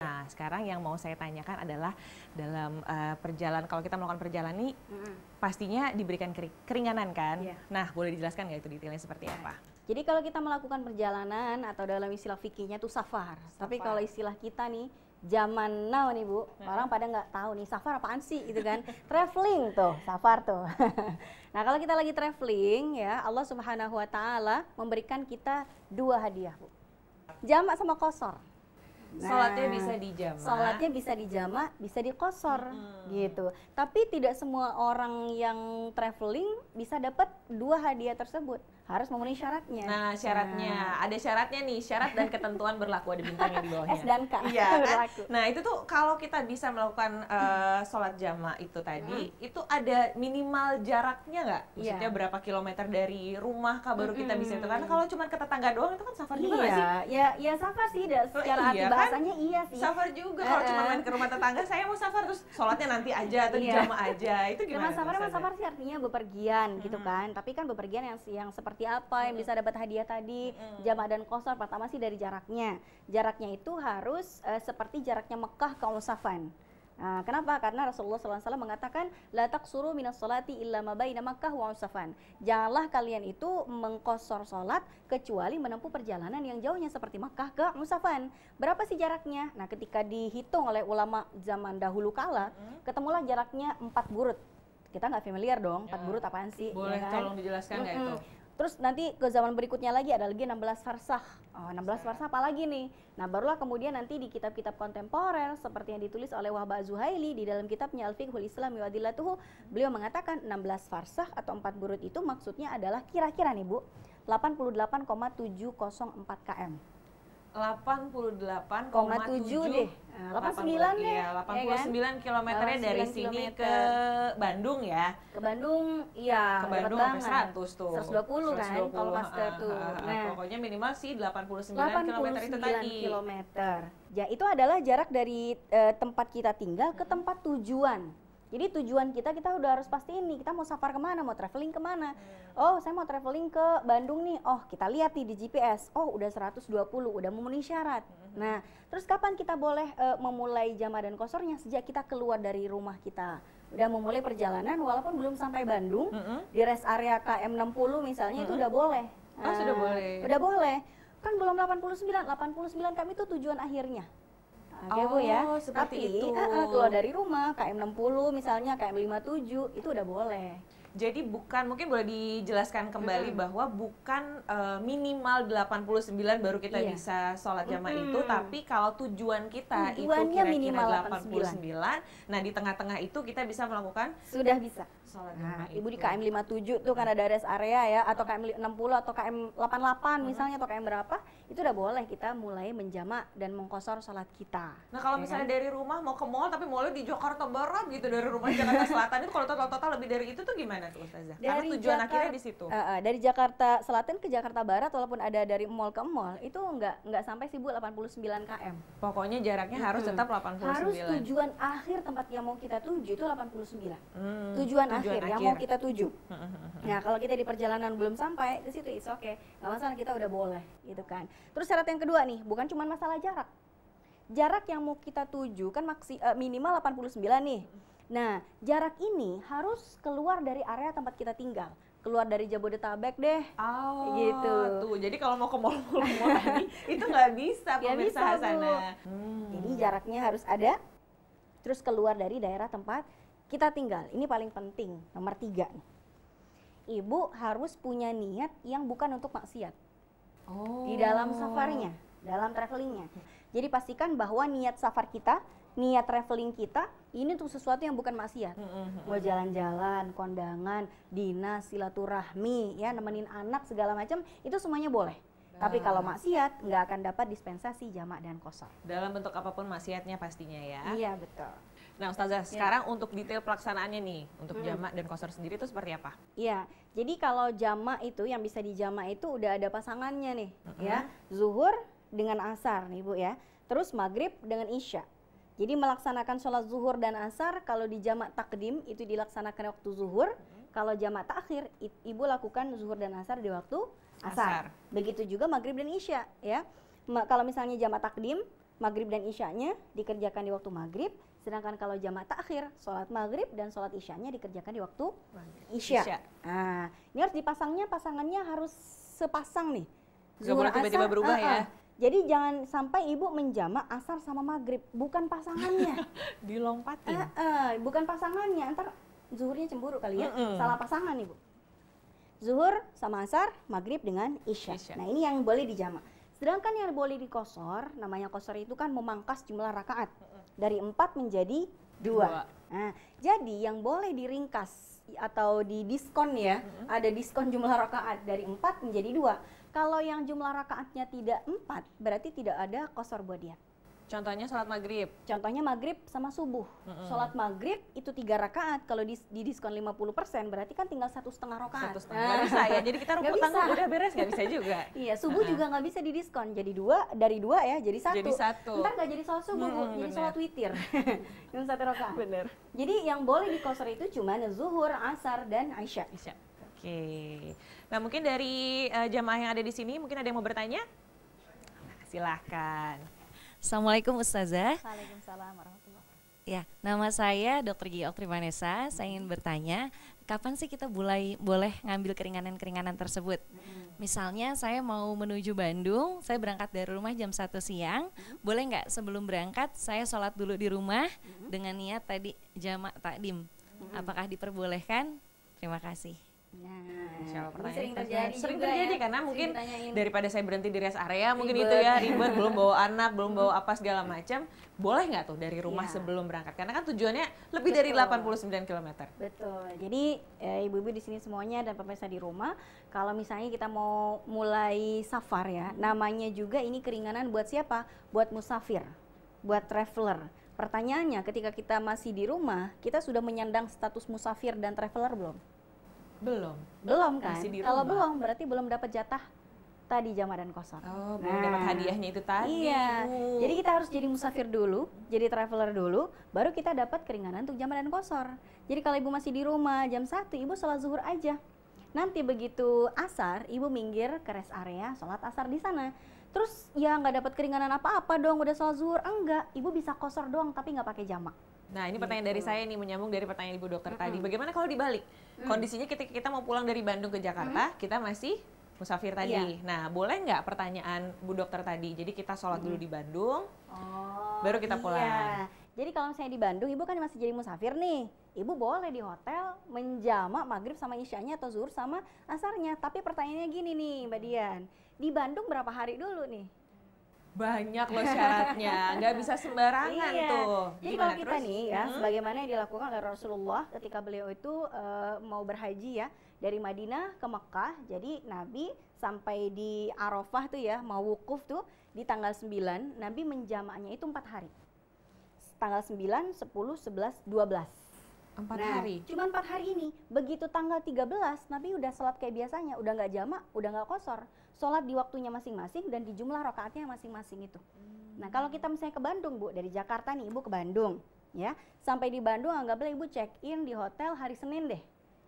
Nah, sekarang yang mau saya tanyakan adalah dalam perjalanan, kalau kita melakukan perjalanan ini pastinya diberikan keringanan kan? Iya. Nah, boleh dijelaskan nggak itu detailnya seperti apa? Jadi kalau kita melakukan perjalanan atau dalam istilah fikihnya itu safar. Tapi kalau istilah kita nih zaman now nih Bu, orang pada nggak tahu nih safar apaan sih gitu kan. Traveling tuh, safar tuh. Nah, kalau kita lagi traveling ya, Allah Subhanahu wa taala memberikan kita 2 hadiah, Bu. Jamak sama qashar. Sholatnya bisa dijamak. Sholatnya bisa dijamak, bisa dikosor gitu. Tapi tidak semua orang yang traveling bisa dapat 2 hadiah tersebut. Harus memenuhi syaratnya. Nah, syaratnya ada syaratnya nih, syarat dan ketentuan berlaku, ada bintangnya di bawahnya. S dan K. Iya kan? Berlaku. Nah, itu tuh kalau kita bisa melakukan sholat jamak itu tadi, itu ada minimal jaraknya nggak? Maksudnya berapa kilometer dari rumah kah baru kita bisa itu? Karena kalau cuma ke tetangga doang itu kan safar juga nggak sih? Ya safar sih, secara arti bahasanya kan? Iya sih. Safar juga, kalau cuma main ke rumah tetangga, saya mau safar terus sholatnya nanti aja atau jamak aja, itu gimana? Safar sih artinya bepergian gitu kan. Tapi kan bepergian yang seperti apa yang bisa dapat hadiah tadi, jamak dan qashar. Pertama sih dari jaraknya. Jaraknya itu harus seperti jaraknya Mekah ke Safan. Nah, kenapa? Karena Rasulullah SAW mengatakan la taqsuru minas sholati illa ma baina Makkah wa Safan. Janganlah kalian itu mengqashar salat kecuali menempuh perjalanan yang jauhnya seperti Makkah ke Safan. Berapa sih jaraknya? Nah, ketika dihitung oleh ulama zaman dahulu kala, ketemulah jaraknya 4 burut. Kita nggak familiar dong, 4 burut apaan sih? Boleh ya kan? tolong dijelaskan nggak itu? Terus nanti ke zaman berikutnya lagi ada lagi 16 farsakh. Oh, 16 farsakh apa lagi nih? Nah, barulah kemudian nanti di kitab-kitab kontemporer seperti yang ditulis oleh Wahbah Az-Zuhaili di dalam kitabnya Al-Fiqhul Islami wa Adillatuhu, beliau mengatakan 16 farsakh atau 4 burut itu maksudnya adalah kira-kira nih Bu, 88,704 km. 88,7 deh. 89 deh. Iya, 89 kilometernya dari sini ke Bandung ya. Ke Bandung, iya. Ke Bandung sampai 100 tuh. 120 kan kalau master tuh. Nah, pokoknya minimal sih 89 kilometer itu tadi. Kilometer. Ya, itu adalah jarak dari tempat kita tinggal ke tempat tujuan. Jadi tujuan kita udah harus pastiin nih, kita mau safar kemana, mau traveling kemana. Oh, saya mau traveling ke Bandung nih. Oh, kita lihat nih di GPS. Oh, udah 120, udah memenuhi syarat. Nah, terus kapan kita boleh memulai jamak dan qasharnya? Sejak kita keluar dari rumah kita. Udah memulai perjalanan walaupun belum sampai Bandung, di rest area KM 60 misalnya itu udah boleh. Oh, sudah boleh. Udah boleh. Kan belum 89 kami itu tujuan akhirnya. Oke Bu ya, seperti itu. Keluar dari rumah, KM 60 misalnya, KM 57 itu udah boleh. Jadi bukan, mungkin boleh dijelaskan kembali bahwa bukan minimal 89 baru kita bisa sholat jamak itu, tapi kalau tujuan kita itu kira-kira 89, nah di tengah-tengah itu kita bisa melakukan sudah bisa sholat jamak Ibu di KM 57 tuh kan ada rest area ya, atau KM 60 atau KM 88 misalnya, atau KM berapa, itu udah boleh kita mulai menjamak dan mengqashar sholat kita. Nah, kalau misalnya dari rumah mau ke mall tapi mallnya di Jakarta Barat gitu, dari rumah Jakarta Selatan itu kalau total lebih dari itu tuh gimana tuh Ustazah? Karena tujuan akhirnya di situ. Dari Jakarta Selatan ke Jakarta Barat walaupun ada dari mall ke mall itu nggak sampai sih Bu 89 km. Pokoknya jaraknya harus tetap 89. Harus tujuan akhir tempat yang mau kita tuju itu 89. Tujuan akhir yang mau kita tuju. Nah, kalau kita di perjalanan belum sampai ke situ it's okay. Nggak masalah, kita udah boleh gitu kan. Terus syarat yang kedua nih, bukan cuma masalah jarak. Jarak yang mau kita tuju kan minimal 89 nih. Nah, jarak ini harus keluar dari area tempat kita tinggal. Keluar dari Jabodetabek deh. Oh, gitu. Tuh, jadi kalau mau ke mall tadi itu nggak bisa pemirsa Hasanah. Jadi jaraknya harus ada. Terus keluar dari daerah tempat kita tinggal. Ini paling penting, nomor 3 nih. Ibu harus punya niat yang bukan untuk maksiat. Di dalam safarnya, dalam travelingnya. Jadi pastikan bahwa niat safar kita, niat traveling kita, ini untuk sesuatu yang bukan maksiat. Mau jalan-jalan, kondangan, dinas, silaturahmi, ya nemenin anak segala macam, itu semuanya boleh. Tapi kalau maksiat, nggak akan dapat dispensasi jamak dan qashar. Dalam bentuk apapun maksiatnya pastinya ya. Iya, betul. Nah Ustazah, sekarang untuk detail pelaksanaannya nih, untuk jamak dan qashar sendiri itu seperti apa? Iya, jadi kalau jamak itu yang bisa dijamak itu udah ada pasangannya nih, ya. Zuhur dengan asar nih Bu ya. Terus maghrib dengan isya. Jadi melaksanakan sholat zuhur dan asar, kalau di jamak takdim itu dilaksanakan waktu zuhur. Kalau jamak takhir, ibu lakukan zuhur dan asar di waktu asar. Begitu juga maghrib dan isya ya. Kalau misalnya jamak takdim, maghrib dan isyanya dikerjakan di waktu maghrib, sedangkan kalau jamak takhir, sholat maghrib dan sholat isyanya dikerjakan di waktu isya. Nah, ini harus dipasangnya, pasangannya harus sepasang nih. Gak boleh tiba-tiba berubah ya. Jadi jangan sampai ibu menjamak asar sama maghrib, bukan pasangannya. Dilompatin. Bukan pasangannya, ntar zuhurnya cemburu kali ya, salah pasangan ibu. Zuhur sama asar, maghrib dengan isya. Nah ini yang boleh dijamak. Sedangkan yang boleh dikosor, namanya kosor itu kan memangkas jumlah rakaat dari 4 menjadi 2. Nah, jadi yang boleh diringkas atau didiskon ya, ada diskon jumlah rakaat dari 4 menjadi 2. Kalau yang jumlah rakaatnya tidak 4, berarti tidak ada kosor buat dia. Contohnya sholat maghrib. Contohnya maghrib sama subuh. Sholat maghrib itu 3 rakaat. Kalau di diskon 50%, berarti kan tinggal 1,5 rakaat. 1,5 nggak bisa ya. Jadi kita rumput tanggung udah beres, nggak bisa juga. Iya, subuh juga nggak bisa didiskon. Jadi 2 dari 2 ya, jadi 1. Jadi 1. Ntar nggak jadi sholat subuh, jadi sholat witir. Yang 1 rakaat. Bener. Jadi yang boleh dikosor itu cuma zuhur, asar, dan isya. Oke. Nah mungkin dari jamaah yang ada di sini, mungkin ada yang mau bertanya? Silahkan. Assalamualaikum Ustazah. Waalaikumsalam warahmatullahi wabarakatuh. Ya, nama saya Dr. Gi Oktri Vanessa. Saya ingin bertanya, kapan sih kita boleh ngambil keringanan-keringanan tersebut? Misalnya saya mau menuju Bandung, saya berangkat dari rumah jam 1 siang. Boleh nggak sebelum berangkat saya sholat dulu di rumah dengan niat tadi jamak takdim? Apakah diperbolehkan? Terima kasih. Nah, sering terjadi karena mungkin daripada saya berhenti di rest area mungkin itu ya ribet, belum bawa anak, belum bawa apa segala macam. Boleh nggak tuh dari rumah sebelum berangkat? Karena kan tujuannya lebih dari 89 km. Betul. Jadi ibu-ibu di sini semuanya dan pemirsa di rumah, kalau misalnya kita mau mulai safar ya, namanya juga ini keringanan buat siapa? Buat musafir, buat traveler. Pertanyaannya, ketika kita masih di rumah, kita sudah menyandang status musafir dan traveler belum? Belum kan? Kalau belum berarti belum dapat jatah tadi jamak dan kosor. Oh, belum dapat hadiahnya itu tadi. Iya. Jadi kita harus jadi musafir dulu, jadi traveler dulu, baru kita dapat keringanan untuk jamak dan kosor. Jadi kalau ibu masih di rumah jam 1, ibu sholat zuhur aja. Nanti begitu asar, ibu minggir ke rest area, sholat asar di sana. Terus ya nggak dapat keringanan apa-apa dong, udah sholat zuhur. Enggak, ibu bisa kosor doang tapi nggak pakai jamak. Nah ini pertanyaan dari saya nih, menyambung dari pertanyaan Ibu Dokter tadi. Bagaimana kalau dibalik? Kondisinya ketika kita mau pulang dari Bandung ke Jakarta, kita masih musafir tadi. Nah boleh nggak pertanyaan Bu Dokter tadi? Jadi kita sholat dulu di Bandung, baru kita pulang. Iya. Jadi kalau misalnya di Bandung, ibu kan masih jadi musafir nih. Ibu boleh di hotel menjamak maghrib sama isyanya atau zuhur sama asarnya. Tapi pertanyaannya gini nih Mbak Dian, di Bandung berapa hari dulu nih? Banyak loh syaratnya, nggak bisa sembarangan tuh. Jadi kalau kita nih ya, sebagaimana yang dilakukan oleh Rasulullah ketika beliau itu mau berhaji ya, dari Madinah ke Mekah. Jadi Nabi sampai di Arafah tuh ya, mau wukuf tuh di tanggal 9, Nabi menjamaknya itu 4 hari. Tanggal 9, 10, 11, 12. 4 hari? Cuma 4 hari ini. Begitu tanggal 13, Nabi udah sholat kayak biasanya, udah nggak jamak, udah nggak kosor. Sholat di waktunya masing-masing dan di jumlah rakaatnya masing-masing itu. Nah kalau kita misalnya ke Bandung Bu, dari Jakarta nih Ibu ke Bandung ya, sampai di Bandung anggaplah Ibu check in di hotel hari Senin deh.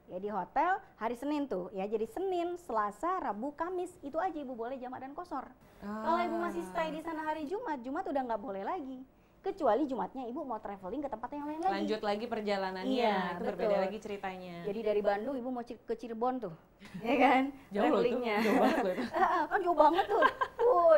Ya di hotel hari Senin tuh ya, jadi Senin, Selasa, Rabu, Kamis itu aja Ibu boleh jamak dan kosor. Kalau Ibu masih stay di sana hari Jumat, Jumat udah nggak boleh lagi. Kecuali Jumatnya Ibu mau traveling ke tempat yang lain lagi. Lanjut lagi perjalanannya, iya, itu berbeda lagi ceritanya. Jadi dari Bandung Ibu mau ke Cirebon tuh, ya kan? Jauh travelingnya. Jauh banget. Kan jauh banget tuh.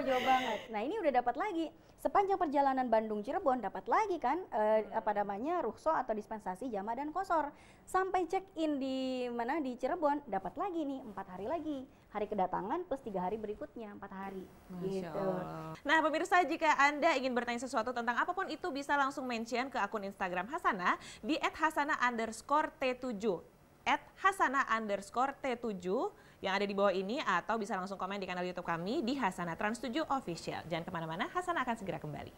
Jauh banget. Nah ini udah dapat lagi. Sepanjang perjalanan Bandung Cirebon dapat lagi kan rukhsah atau dispensasi jamak dan kosor. Sampai check in di mana di Cirebon dapat lagi nih 4 hari lagi. Hari kedatangan plus 3 hari berikutnya 4 hari. Masya Allah. Nah pemirsa, jika Anda ingin bertanya sesuatu tentang apapun itu bisa langsung mention ke akun Instagram Hasanah di @hasanah_t7 @hasanah_t7 yang ada di bawah ini, atau bisa langsung komen di kanal YouTube kami di Hasanah Trans 7 Official. Jangan kemana-mana, Hasanah akan segera kembali.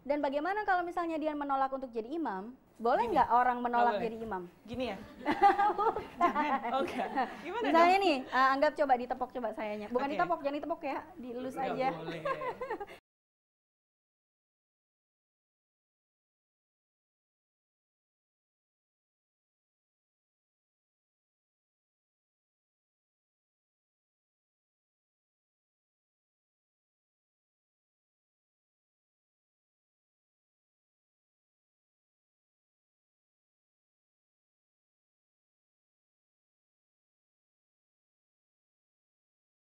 Dan bagaimana kalau misalnya dia menolak untuk jadi imam? Boleh nggak orang menolak jadi imam? Gini ya? Jangan, enggak. Gimana misalnya dong? Nih, anggap coba ditepok coba sayanya. Bukan ditepok, jangan ditepok ya, dilus aja.